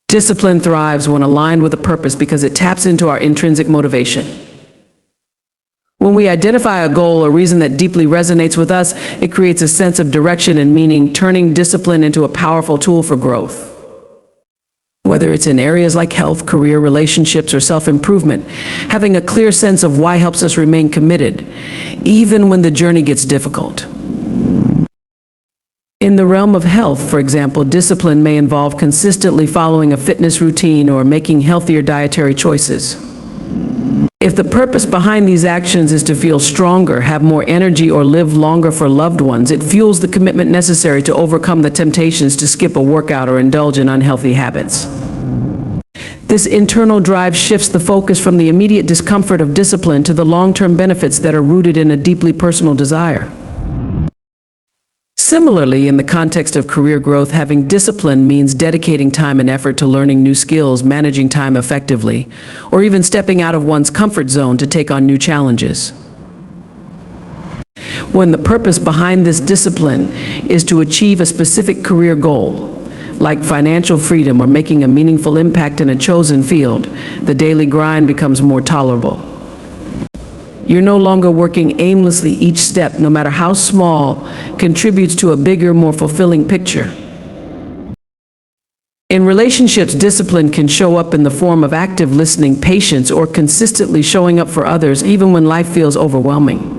Discipline thrives when aligned with a purpose because it taps into our intrinsic motivation. When we identify a goal or reason that deeply resonates with us, it creates a sense of direction and meaning, turning discipline into a powerful tool for growth. Whether it's in areas like health, career, relationships, or self-improvement, having a clear sense of why helps us remain committed, even when the journey gets difficult. In the realm of health, for example, discipline may involve consistently following a fitness routine or making healthier dietary choices. If the purpose behind these actions is to feel stronger, have more energy, or live longer for loved ones, it fuels the commitment necessary to overcome the temptations to skip a workout or indulge in unhealthy habits. This internal drive shifts the focus from the immediate discomfort of discipline to the long-term benefits that are rooted in a deeply personal desire. Similarly, in the context of career growth, having discipline means dedicating time and effort to learning new skills, managing time effectively, or even stepping out of one's comfort zone to take on new challenges. When the purpose behind this discipline is to achieve a specific career goal, like financial freedom or making a meaningful impact in a chosen field, the daily grind becomes more tolerable. You're no longer working aimlessly. Each step, no matter how small, contributes to a bigger, more fulfilling picture. In relationships, discipline can show up in the form of active listening, patience, or consistently showing up for others even when life feels overwhelming.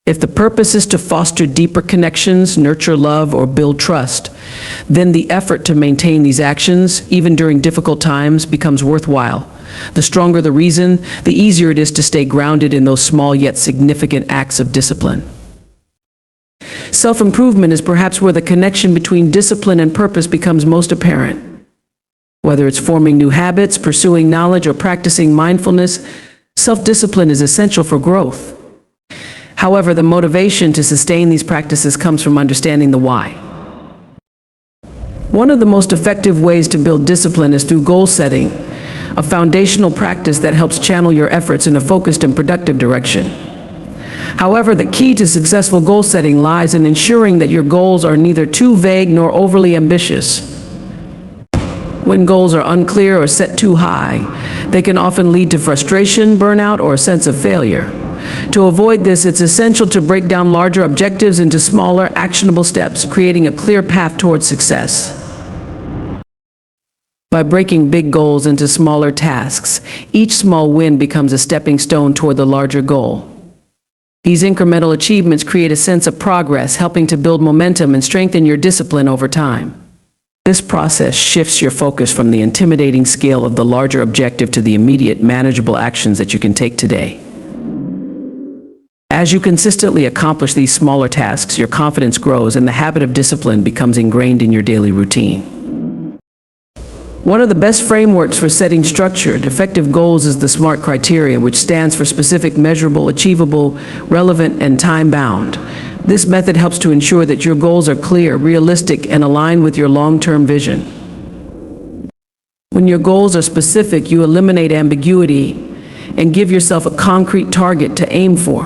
If the purpose is to foster deeper connections, nurture love, or build trust, then the effort to maintain these actions, even during difficult times, becomes worthwhile. The stronger the reason, the easier it is to stay grounded in those small yet significant acts of discipline. Self-improvement is perhaps where the connection between discipline and purpose becomes most apparent. Whether it's forming new habits, pursuing knowledge, or practicing mindfulness, self-discipline is essential for growth. However, the motivation to sustain these practices comes from understanding the why. One of the most effective ways to build discipline is through goal setting, a foundational practice that helps channel your efforts in a focused and productive direction. However, the key to successful goal setting lies in ensuring that your goals are neither too vague nor overly ambitious. When goals are unclear or set too high, they can often lead to frustration, burnout, or a sense of failure. To avoid this, it's essential to break down larger objectives into smaller, actionable steps, creating a clear path towards success. By breaking big goals into smaller tasks, each small win becomes a stepping stone toward the larger goal. These incremental achievements create a sense of progress, helping to build momentum and strengthen your discipline over time. This process shifts your focus from the intimidating scale of the larger objective to the immediate, manageable actions that you can take today. As you consistently accomplish these smaller tasks, your confidence grows and the habit of discipline becomes ingrained in your daily routine. One of the best frameworks for setting structured, effective goals is the SMART criteria, which stands for specific, measurable, achievable, relevant, and time-bound. This method helps to ensure that your goals are clear, realistic, and aligned with your long-term vision. When your goals are specific, you eliminate ambiguity and give yourself a concrete target to aim for.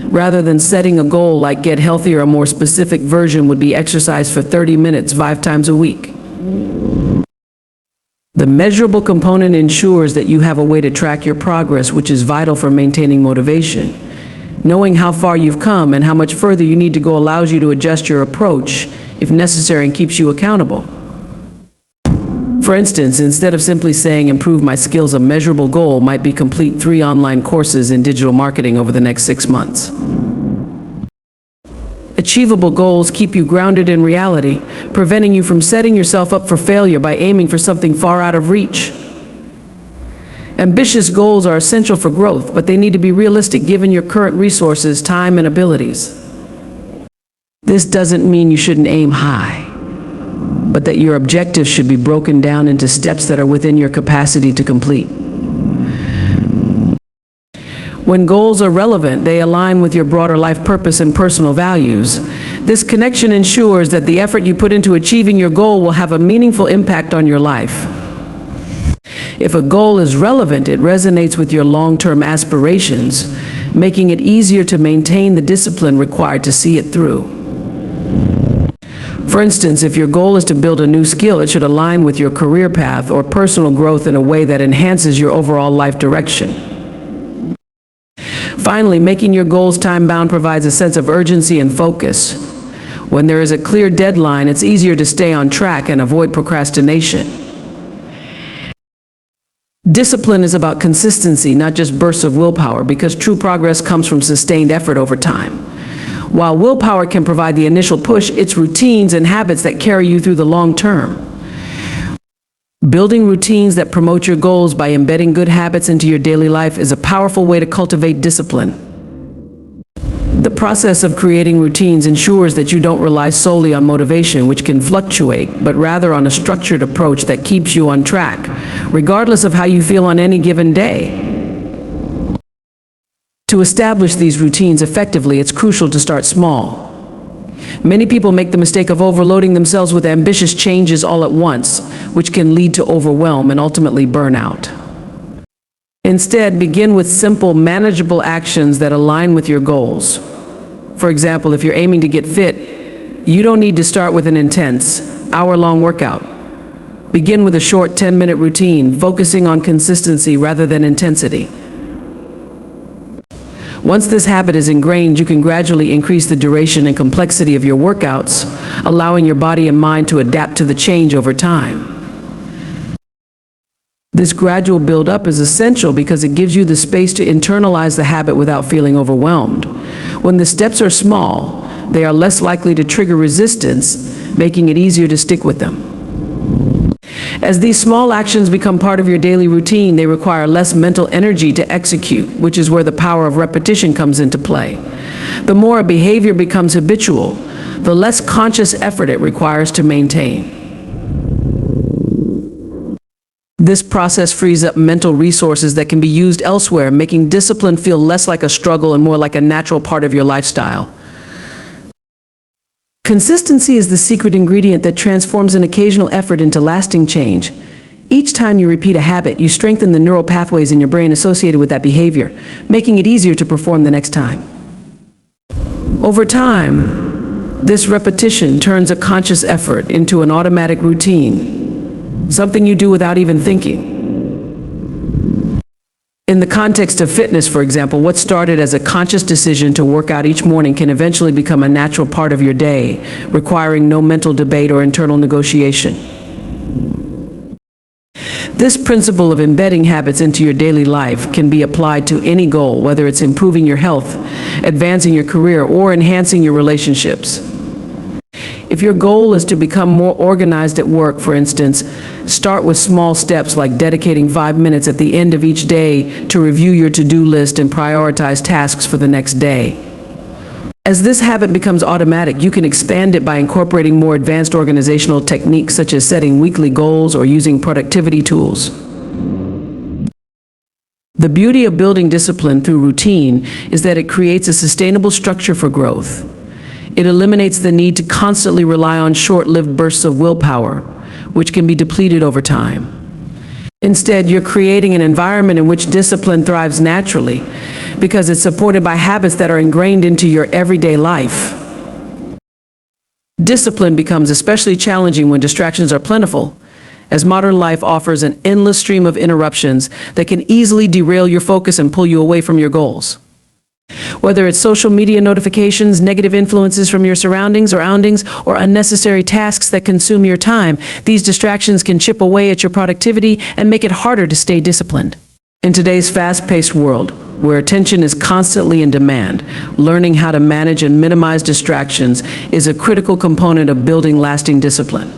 Rather than setting a goal like get healthier, a more specific version would be exercise for 30 minutes 5 times a week. The measurable component ensures that you have a way to track your progress, which is vital for maintaining motivation. Knowing how far you've come and how much further you need to go allows you to adjust your approach if necessary and keeps you accountable. For instance, instead of simply saying improve my skills, a measurable goal might be complete 3 online courses in digital marketing over the next 6 months. Achievable goals keep you grounded in reality, preventing you from setting yourself up for failure by aiming for something far out of reach. Ambitious goals are essential for growth, but they need to be realistic given your current resources, time, and abilities. This doesn't mean you shouldn't aim high, but that your objectives should be broken down into steps that are within your capacity to complete. When goals are relevant, they align with your broader life purpose and personal values. This connection ensures that the effort you put into achieving your goal will have a meaningful impact on your life. If a goal is relevant, it resonates with your long-term aspirations, making it easier to maintain the discipline required to see it through. For instance, if your goal is to build a new skill, it should align with your career path or personal growth in a way that enhances your overall life direction. Finally, making your goals time-bound provides a sense of urgency and focus. When there is a clear deadline, it's easier to stay on track and avoid procrastination. Discipline is about consistency, not just bursts of willpower, because true progress comes from sustained effort over time. While willpower can provide the initial push, it's routines and habits that carry you through the long term. Building routines that promote your goals by embedding good habits into your daily life is a powerful way to cultivate discipline. The process of creating routines ensures that you don't rely solely on motivation, which can fluctuate, but rather on a structured approach that keeps you on track, regardless of how you feel on any given day. To establish these routines effectively, it's crucial to start small. Many people make the mistake of overloading themselves with ambitious changes all at once, which can lead to overwhelm and ultimately burnout. Instead, begin with simple, manageable actions that align with your goals. For example, if you're aiming to get fit, you don't need to start with an intense, hour-long workout. Begin with a short 10-minute routine, focusing on consistency rather than intensity. Once this habit is ingrained, you can gradually increase the duration and complexity of your workouts, allowing your body and mind to adapt to the change over time. This gradual build-up is essential because it gives you the space to internalize the habit without feeling overwhelmed. When the steps are small, they are less likely to trigger resistance, making it easier to stick with them. As these small actions become part of your daily routine, they require less mental energy to execute, which is where the power of repetition comes into play. The more a behavior becomes habitual, the less conscious effort it requires to maintain. This process frees up mental resources that can be used elsewhere, making discipline feel less like a struggle and more like a natural part of your lifestyle. Consistency is the secret ingredient that transforms an occasional effort into lasting change. Each time you repeat a habit, you strengthen the neural pathways in your brain associated with that behavior, making it easier to perform the next time. Over time, this repetition turns a conscious effort into an automatic routine, something you do without even thinking. In the context of fitness, for example, what started as a conscious decision to work out each morning can eventually become a natural part of your day, requiring no mental debate or internal negotiation. This principle of embedding habits into your daily life can be applied to any goal, whether it's improving your health, advancing your career, or enhancing your relationships. If your goal is to become more organized at work, for instance, start with small steps like dedicating 5 minutes at the end of each day to review your to-do list and prioritize tasks for the next day. As this habit becomes automatic, you can expand it by incorporating more advanced organizational techniques such as setting weekly goals or using productivity tools. The beauty of building discipline through routine is that it creates a sustainable structure for growth. It eliminates the need to constantly rely on short-lived bursts of willpower, which can be depleted over time. Instead, you're creating an environment in which discipline thrives naturally because it's supported by habits that are ingrained into your everyday life. Discipline becomes especially challenging when distractions are plentiful, as modern life offers an endless stream of interruptions that can easily derail your focus and pull you away from your goals. Whether it's social media notifications, negative influences from your surroundings or unnecessary tasks that consume your time, these distractions can chip away at your productivity and make it harder to stay disciplined. In today's fast-paced world, where attention is constantly in demand, learning how to manage and minimize distractions is a critical component of building lasting discipline.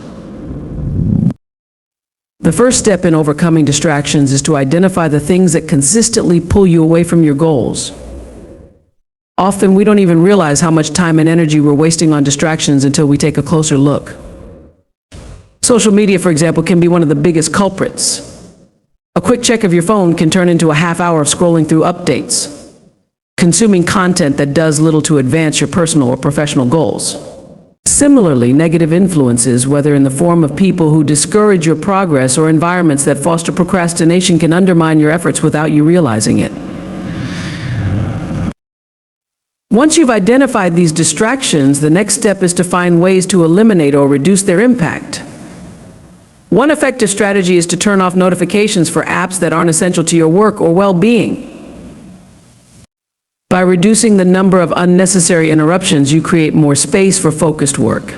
The first step in overcoming distractions is to identify the things that consistently pull you away from your goals. Often we don't even realize how much time and energy we're wasting on distractions until we take a closer look. Social media, for example, can be one of the biggest culprits. A quick check of your phone can turn into a half hour of scrolling through updates, consuming content that does little to advance your personal or professional goals. Similarly, negative influences, whether in the form of people who discourage your progress or environments that foster procrastination, can undermine your efforts without you realizing it. Once you've identified these distractions, the next step is to find ways to eliminate or reduce their impact. One effective strategy is to turn off notifications for apps that aren't essential to your work or well-being. By reducing the number of unnecessary interruptions, you create more space for focused work.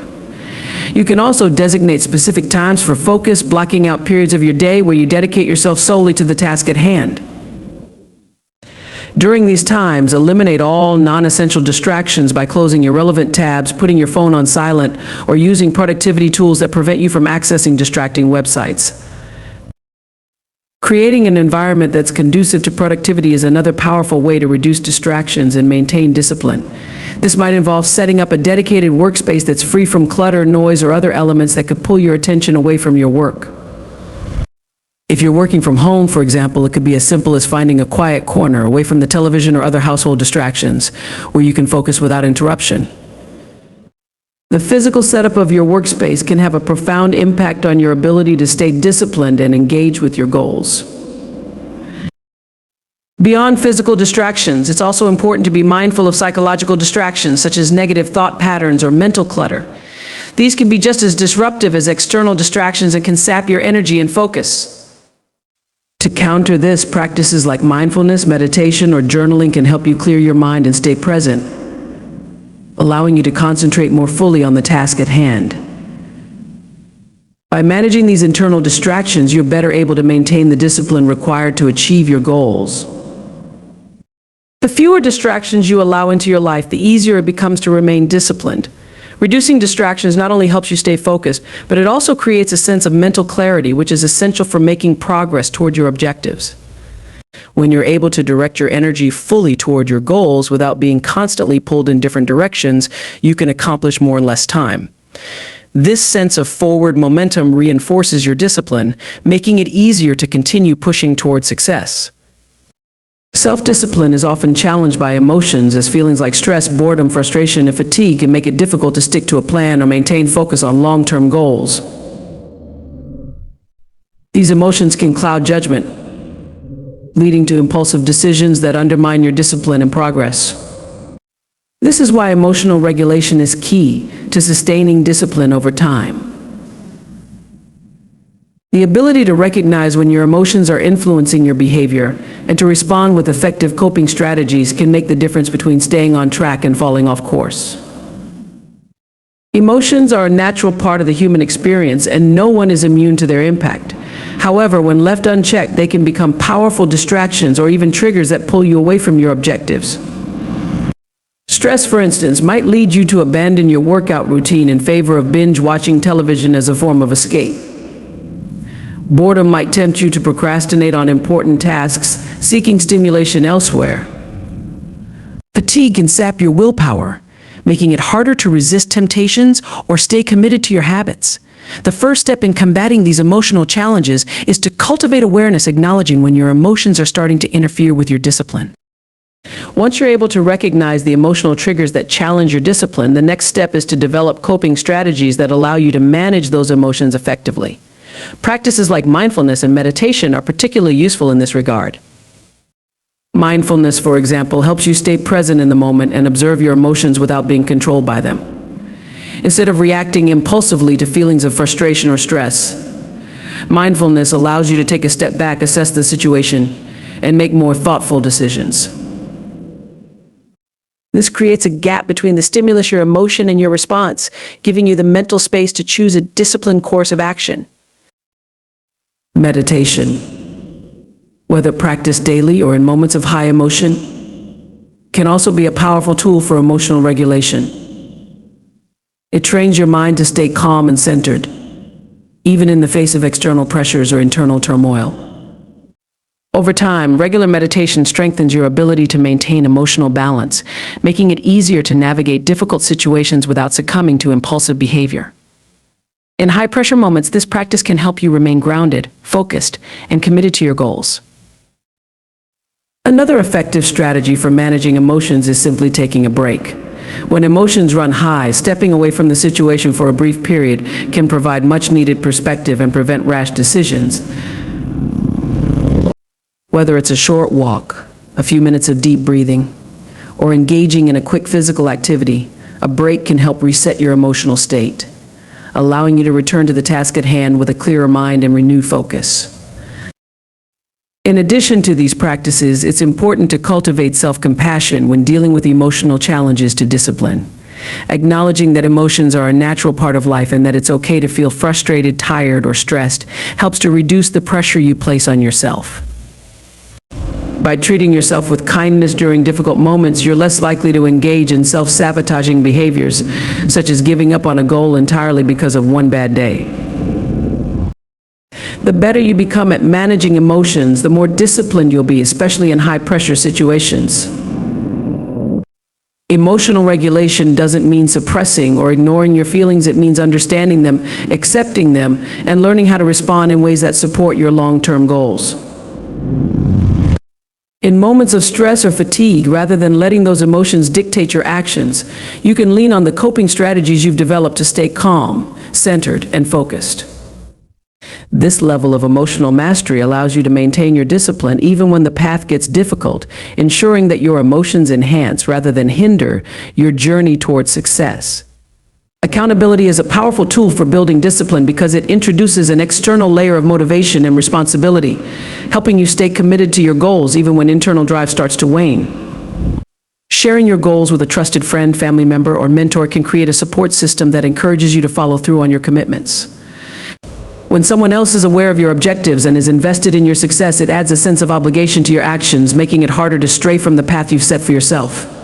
You can also designate specific times for focus, blocking out periods of your day where you dedicate yourself solely to the task at hand. During these times, eliminate all non-essential distractions by closing irrelevant tabs, putting your phone on silent, or using productivity tools that prevent you from accessing distracting websites. Creating an environment that's conducive to productivity is another powerful way to reduce distractions and maintain discipline. This might involve setting up a dedicated workspace that's free from clutter, noise, or other elements that could pull your attention away from your work. If you're working from home, for example, it could be as simple as finding a quiet corner away from the television or other household distractions where you can focus without interruption. The physical setup of your workspace can have a profound impact on your ability to stay disciplined and engage with your goals. Beyond physical distractions, it's also important to be mindful of psychological distractions such as negative thought patterns or mental clutter. These can be just as disruptive as external distractions and can sap your energy and focus. To counter this, practices like mindfulness, meditation, or journaling can help you clear your mind and stay present, allowing you to concentrate more fully on the task at hand. By managing these internal distractions, you're better able to maintain the discipline required to achieve your goals. The fewer distractions you allow into your life, the easier it becomes to remain disciplined. Reducing distractions not only helps you stay focused, but it also creates a sense of mental clarity, which is essential for making progress toward your objectives. When you're able to direct your energy fully toward your goals without being constantly pulled in different directions, you can accomplish more in less time. This sense of forward momentum reinforces your discipline, making it easier to continue pushing toward success. Self-discipline is often challenged by emotions, as feelings like stress, boredom, frustration, and fatigue can make it difficult to stick to a plan or maintain focus on long-term goals. These emotions can cloud judgment, leading to impulsive decisions that undermine your discipline and progress. This is why emotional regulation is key to sustaining discipline over time. The ability to recognize when your emotions are influencing your behavior and to respond with effective coping strategies can make the difference between staying on track and falling off course. Emotions are a natural part of the human experience, and no one is immune to their impact. However, when left unchecked, they can become powerful distractions or even triggers that pull you away from your objectives. Stress, for instance, might lead you to abandon your workout routine in favor of binge watching television as a form of escape. Boredom might tempt you to procrastinate on important tasks, seeking stimulation elsewhere. Fatigue can sap your willpower, making it harder to resist temptations or stay committed to your habits. The first step in combating these emotional challenges is to cultivate awareness, acknowledging when your emotions are starting to interfere with your discipline. Once you're able to recognize the emotional triggers that challenge your discipline, the next step is to develop coping strategies that allow you to manage those emotions effectively. Practices like mindfulness and meditation are particularly useful in this regard. Mindfulness, for example, helps you stay present in the moment and observe your emotions without being controlled by them. Instead of reacting impulsively to feelings of frustration or stress, mindfulness allows you to take a step back, assess the situation, and make more thoughtful decisions. This creates a gap between the stimulus, your emotion, and your response, giving you the mental space to choose a disciplined course of action. Meditation, whether practiced daily or in moments of high emotion, can also be a powerful tool for emotional regulation. It trains your mind to stay calm and centered, even in the face of external pressures or internal turmoil. Over time, regular meditation strengthens your ability to maintain emotional balance, making it easier to navigate difficult situations without succumbing to impulsive behavior. In high-pressure moments, this practice can help you remain grounded, focused, and committed to your goals. Another effective strategy for managing emotions is simply taking a break. When emotions run high, stepping away from the situation for a brief period can provide much-needed perspective and prevent rash decisions. Whether it's a short walk, a few minutes of deep breathing, or engaging in a quick physical activity, a break can help reset your emotional state, allowing you to return to the task at hand with a clearer mind and renewed focus. In addition to these practices, it's important to cultivate self-compassion when dealing with emotional challenges to discipline. Acknowledging that emotions are a natural part of life and that it's okay to feel frustrated, tired, or stressed helps to reduce the pressure you place on yourself. By treating yourself with kindness during difficult moments, you're less likely to engage in self-sabotaging behaviors, such as giving up on a goal entirely because of one bad day. The better you become at managing emotions, the more disciplined you'll be, especially in high-pressure situations. Emotional regulation doesn't mean suppressing or ignoring your feelings. It means understanding them, accepting them, and learning how to respond in ways that support your long-term goals. In moments of stress or fatigue, rather than letting those emotions dictate your actions, you can lean on the coping strategies you've developed to stay calm, centered, and focused. This level of emotional mastery allows you to maintain your discipline even when the path gets difficult, ensuring that your emotions enhance rather than hinder your journey towards success. Accountability is a powerful tool for building discipline because it introduces an external layer of motivation and responsibility, helping you stay committed to your goals even when internal drive starts to wane. Sharing your goals with a trusted friend, family member, or mentor can create a support system that encourages you to follow through on your commitments. When someone else is aware of your objectives and is invested in your success, it adds a sense of obligation to your actions, making it harder to stray from the path you've set for yourself.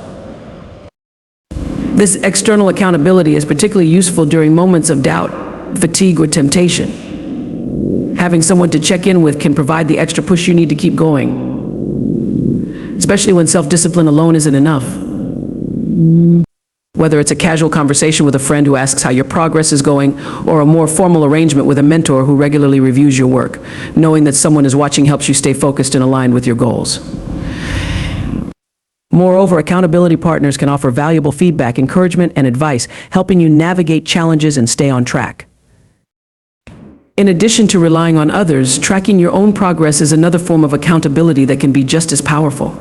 This external accountability is particularly useful during moments of doubt, fatigue, or temptation. Having someone to check in with can provide the extra push you need to keep going, especially when self-discipline alone isn't enough. Whether it's a casual conversation with a friend who asks how your progress is going, or a more formal arrangement with a mentor who regularly reviews your work, knowing that someone is watching helps you stay focused and aligned with your goals. Moreover, accountability partners can offer valuable feedback, encouragement, and advice, helping you navigate challenges and stay on track. In addition to relying on others, tracking your own progress is another form of accountability that can be just as powerful.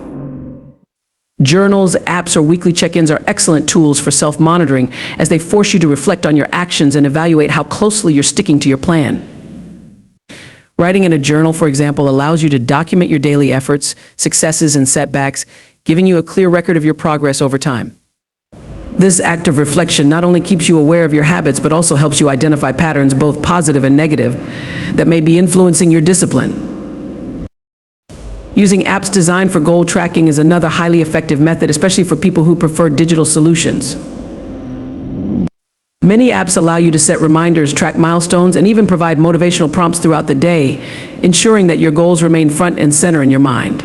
Journals, apps, or weekly check-ins are excellent tools for self-monitoring as they force you to reflect on your actions and evaluate how closely you're sticking to your plan. Writing in a journal, for example, allows you to document your daily efforts, successes, and setbacks, giving you a clear record of your progress over time. This act of reflection not only keeps you aware of your habits, but also helps you identify patterns, both positive and negative, that may be influencing your discipline. Using apps designed for goal tracking is another highly effective method, especially for people who prefer digital solutions. Many apps allow you to set reminders, track milestones, and even provide motivational prompts throughout the day, ensuring that your goals remain front and center in your mind.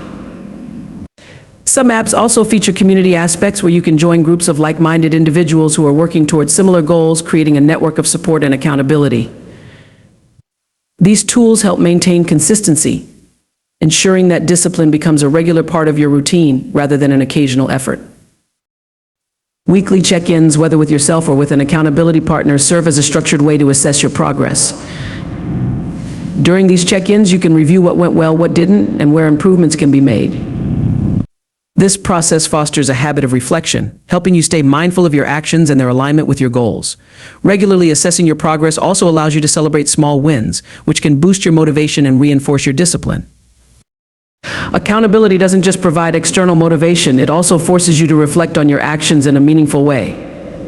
Some apps also feature community aspects where you can join groups of like-minded individuals who are working towards similar goals, creating a network of support and accountability. These tools help maintain consistency, ensuring that discipline becomes a regular part of your routine rather than an occasional effort. Weekly check-ins, whether with yourself or with an accountability partner, serve as a structured way to assess your progress. During these check-ins, you can review what went well, what didn't, and where improvements can be made. This process fosters a habit of reflection, helping you stay mindful of your actions and their alignment with your goals. Regularly assessing your progress also allows you to celebrate small wins, which can boost your motivation and reinforce your discipline. Accountability doesn't just provide external motivation, it also forces you to reflect on your actions in a meaningful way.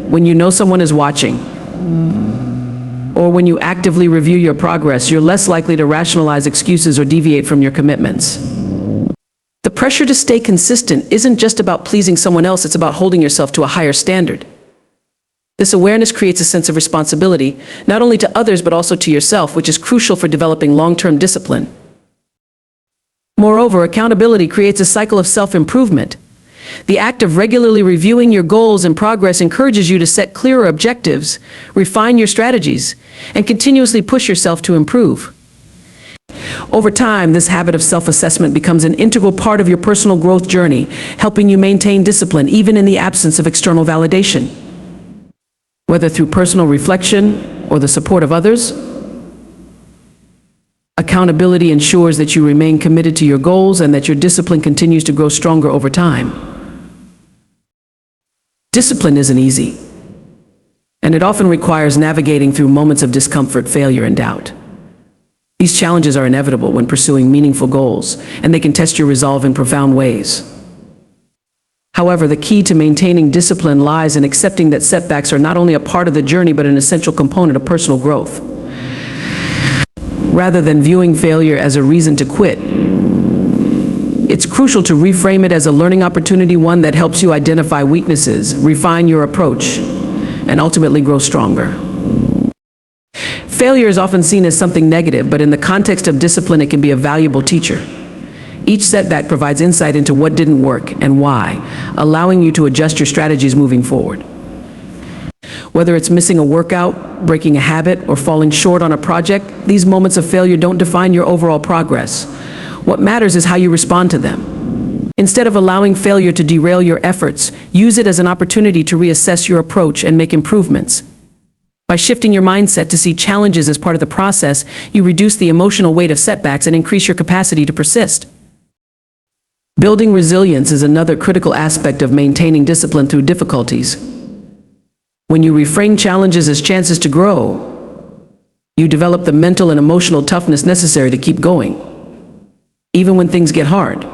When you know someone is watching, or when you actively review your progress, you're less likely to rationalize excuses or deviate from your commitments. The pressure to stay consistent isn't just about pleasing someone else, it's about holding yourself to a higher standard. This awareness creates a sense of responsibility, not only to others but also to yourself, which is crucial for developing long-term discipline. Moreover, accountability creates a cycle of self-improvement. The act of regularly reviewing your goals and progress encourages you to set clearer objectives, refine your strategies, and continuously push yourself to improve. Over time, this habit of self-assessment becomes an integral part of your personal growth journey, helping you maintain discipline even in the absence of external validation. Whether through personal reflection or the support of others, accountability ensures that you remain committed to your goals and that your discipline continues to grow stronger over time. Discipline isn't easy, and it often requires navigating through moments of discomfort, failure, and doubt. These challenges are inevitable when pursuing meaningful goals, and they can test your resolve in profound ways. However, the key to maintaining discipline lies in accepting that setbacks are not only a part of the journey but an essential component of personal growth. Rather than viewing failure as a reason to quit, it's crucial to reframe it as a learning opportunity, one that helps you identify weaknesses, refine your approach, and ultimately grow stronger. Failure is often seen as something negative, but in the context of discipline, it can be a valuable teacher. Each setback provides insight into what didn't work and why, allowing you to adjust your strategies moving forward. Whether it's missing a workout, breaking a habit, or falling short on a project, these moments of failure don't define your overall progress. What matters is how you respond to them. Instead of allowing failure to derail your efforts, use it as an opportunity to reassess your approach and make improvements. By shifting your mindset to see challenges as part of the process, you reduce the emotional weight of setbacks and increase your capacity to persist. Building resilience is another critical aspect of maintaining discipline through difficulties. When you reframe challenges as chances to grow, you develop the mental and emotional toughness necessary to keep going, even when things get hard.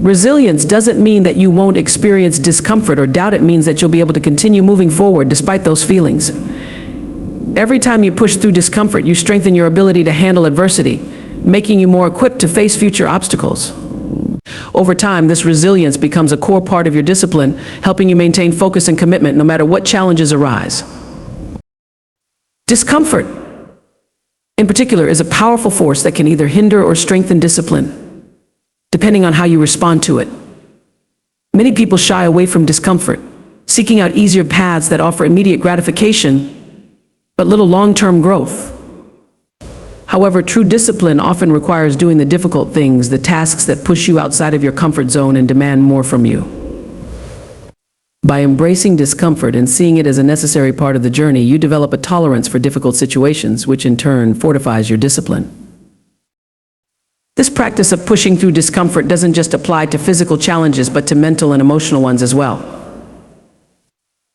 Resilience doesn't mean that you won't experience discomfort or doubt. It means that you'll be able to continue moving forward despite those feelings. Every time you push through discomfort, you strengthen your ability to handle adversity, making you more equipped to face future obstacles. Over time, this resilience becomes a core part of your discipline, helping you maintain focus and commitment no matter what challenges arise. Discomfort, in particular, is a powerful force that can either hinder or strengthen discipline, depending on how you respond to it. Many people shy away from discomfort, seeking out easier paths that offer immediate gratification, but little long-term growth. However, true discipline often requires doing the difficult things, the tasks that push you outside of your comfort zone and demand more from you. By embracing discomfort and seeing it as a necessary part of the journey, you develop a tolerance for difficult situations, which in turn fortifies your discipline. This practice of pushing through discomfort doesn't just apply to physical challenges, but to mental and emotional ones as well.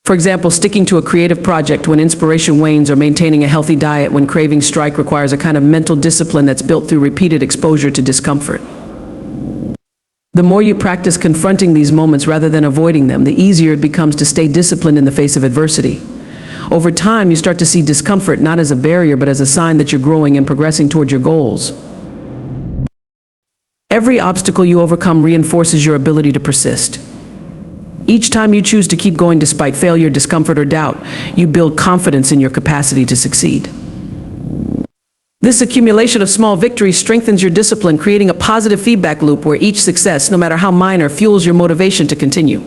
For example, sticking to a creative project when inspiration wanes or maintaining a healthy diet when cravings strike requires a kind of mental discipline that's built through repeated exposure to discomfort. The more you practice confronting these moments rather than avoiding them, the easier it becomes to stay disciplined in the face of adversity. Over time, you start to see discomfort not as a barrier, but as a sign that you're growing and progressing toward your goals. Every obstacle you overcome reinforces your ability to persist. Each time you choose to keep going despite failure, discomfort, or doubt, you build confidence in your capacity to succeed. This accumulation of small victories strengthens your discipline, creating a positive feedback loop where each success, no matter how minor, fuels your motivation to continue.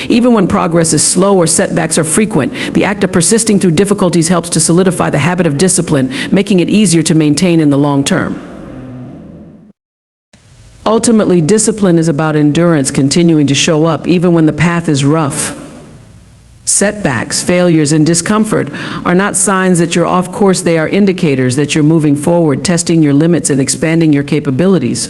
Even when progress is slow or setbacks are frequent, the act of persisting through difficulties helps to solidify the habit of discipline, making it easier to maintain in the long term. Ultimately, discipline is about endurance, continuing to show up even when the path is rough. Setbacks, failures, and discomfort are not signs that you're off course. They are indicators that you're moving forward, testing your limits and expanding your capabilities.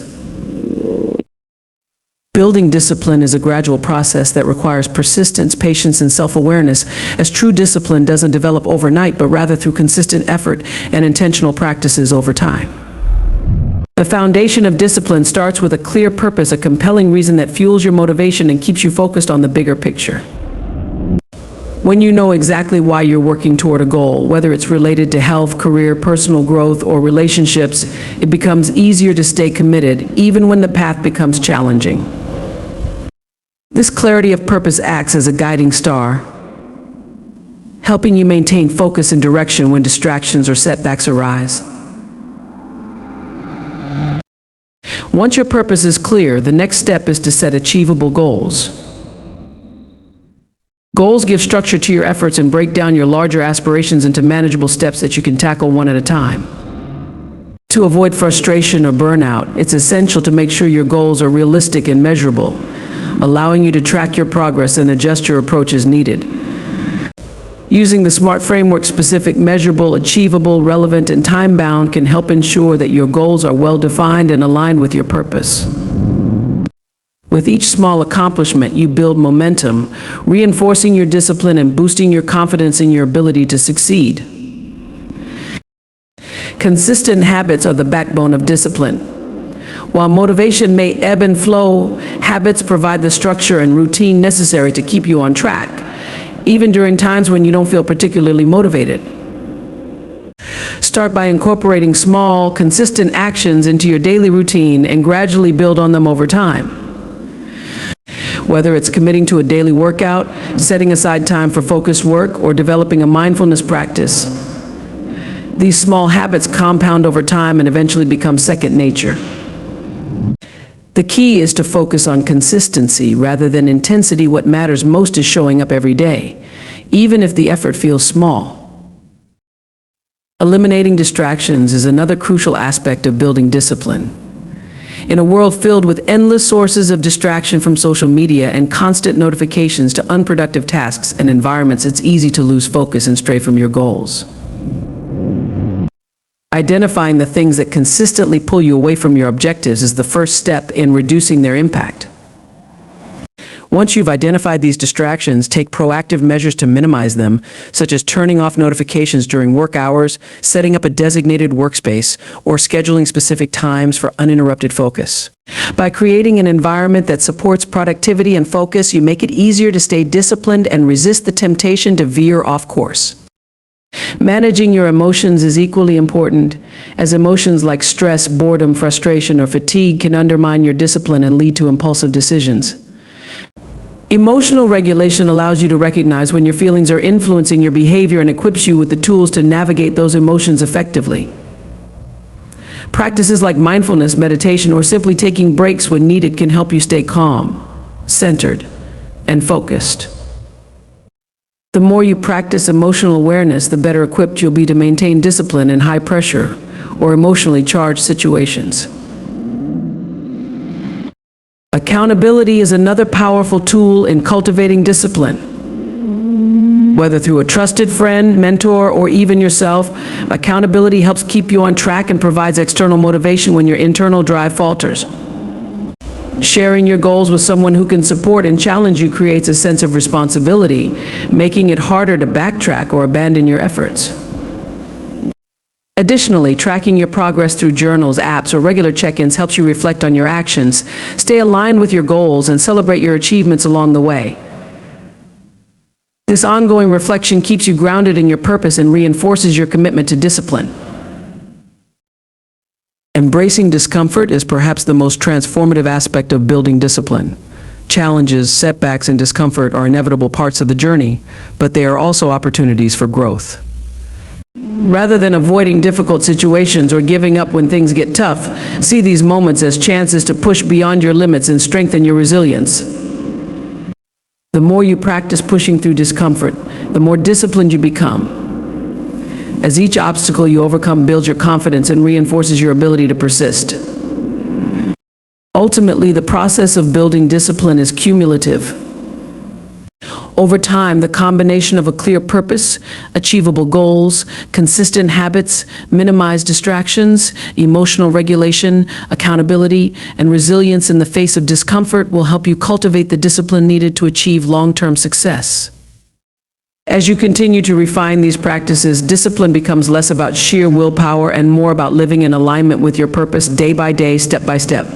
Building discipline is a gradual process that requires persistence, patience, and self-awareness, as true discipline doesn't develop overnight, but rather through consistent effort and intentional practices over time. The foundation of discipline starts with a clear purpose, a compelling reason that fuels your motivation and keeps you focused on the bigger picture. When you know exactly why you're working toward a goal, whether it's related to health, career, personal growth, or relationships, it becomes easier to stay committed, even when the path becomes challenging. This clarity of purpose acts as a guiding star, helping you maintain focus and direction when distractions or setbacks arise. Once your purpose is clear, the next step is to set achievable goals. Goals give structure to your efforts and break down your larger aspirations into manageable steps that you can tackle one at a time. To avoid frustration or burnout, it's essential to make sure your goals are realistic and measurable, allowing you to track your progress and adjust your approach as needed. Using the SMART framework, specific, measurable, achievable, relevant, and time-bound, can help ensure that your goals are well-defined and aligned with your purpose. With each small accomplishment, you build momentum, reinforcing your discipline and boosting your confidence in your ability to succeed. Consistent habits are the backbone of discipline. While motivation may ebb and flow, habits provide the structure and routine necessary to keep you on track, even during times when you don't feel particularly motivated. Start by incorporating small, consistent actions into your daily routine and gradually build on them over time. Whether it's committing to a daily workout, setting aside time for focused work, or developing a mindfulness practice, these small habits compound over time and eventually become second nature. The key is to focus on consistency rather than intensity. What matters most is showing up every day, even if the effort feels small. Eliminating distractions is another crucial aspect of building discipline. In a world filled with endless sources of distraction from social media and constant notifications to unproductive tasks and environments, it's easy to lose focus and stray from your goals. Identifying the things that consistently pull you away from your objectives is the first step in reducing their impact. Once you've identified these distractions, take proactive measures to minimize them, such as turning off notifications during work hours, setting up a designated workspace, or scheduling specific times for uninterrupted focus. By creating an environment that supports productivity and focus, you make it easier to stay disciplined and resist the temptation to veer off course. Managing your emotions is equally important, as emotions like stress, boredom, frustration, or fatigue can undermine your discipline and lead to impulsive decisions. Emotional regulation allows you to recognize when your feelings are influencing your behavior and equips you with the tools to navigate those emotions effectively. Practices like mindfulness, meditation, or simply taking breaks when needed can help you stay calm, centered, and focused. The more you practice emotional awareness, the better equipped you'll be to maintain discipline in high-pressure or emotionally charged situations. Accountability is another powerful tool in cultivating discipline. Whether through a trusted friend, mentor, or even yourself, accountability helps keep you on track and provides external motivation when your internal drive falters. Sharing your goals with someone who can support and challenge you creates a sense of responsibility, making it harder to backtrack or abandon your efforts. Additionally, tracking your progress through journals, apps, or regular check-ins helps you reflect on your actions, stay aligned with your goals, and celebrate your achievements along the way. This ongoing reflection keeps you grounded in your purpose and reinforces your commitment to discipline. Embracing discomfort is perhaps the most transformative aspect of building discipline. Challenges, setbacks, and discomfort are inevitable parts of the journey, but they are also opportunities for growth. Rather than avoiding difficult situations or giving up when things get tough, see these moments as chances to push beyond your limits and strengthen your resilience. The more you practice pushing through discomfort, the more disciplined you become. As each obstacle you overcome builds your confidence and reinforces your ability to persist. Ultimately, the process of building discipline is cumulative. Over time, the combination of a clear purpose, achievable goals, consistent habits, minimized distractions, emotional regulation, accountability, and resilience in the face of discomfort will help you cultivate the discipline needed to achieve long-term success. As you continue to refine these practices, discipline becomes less about sheer willpower and more about living in alignment with your purpose day by day, step by step.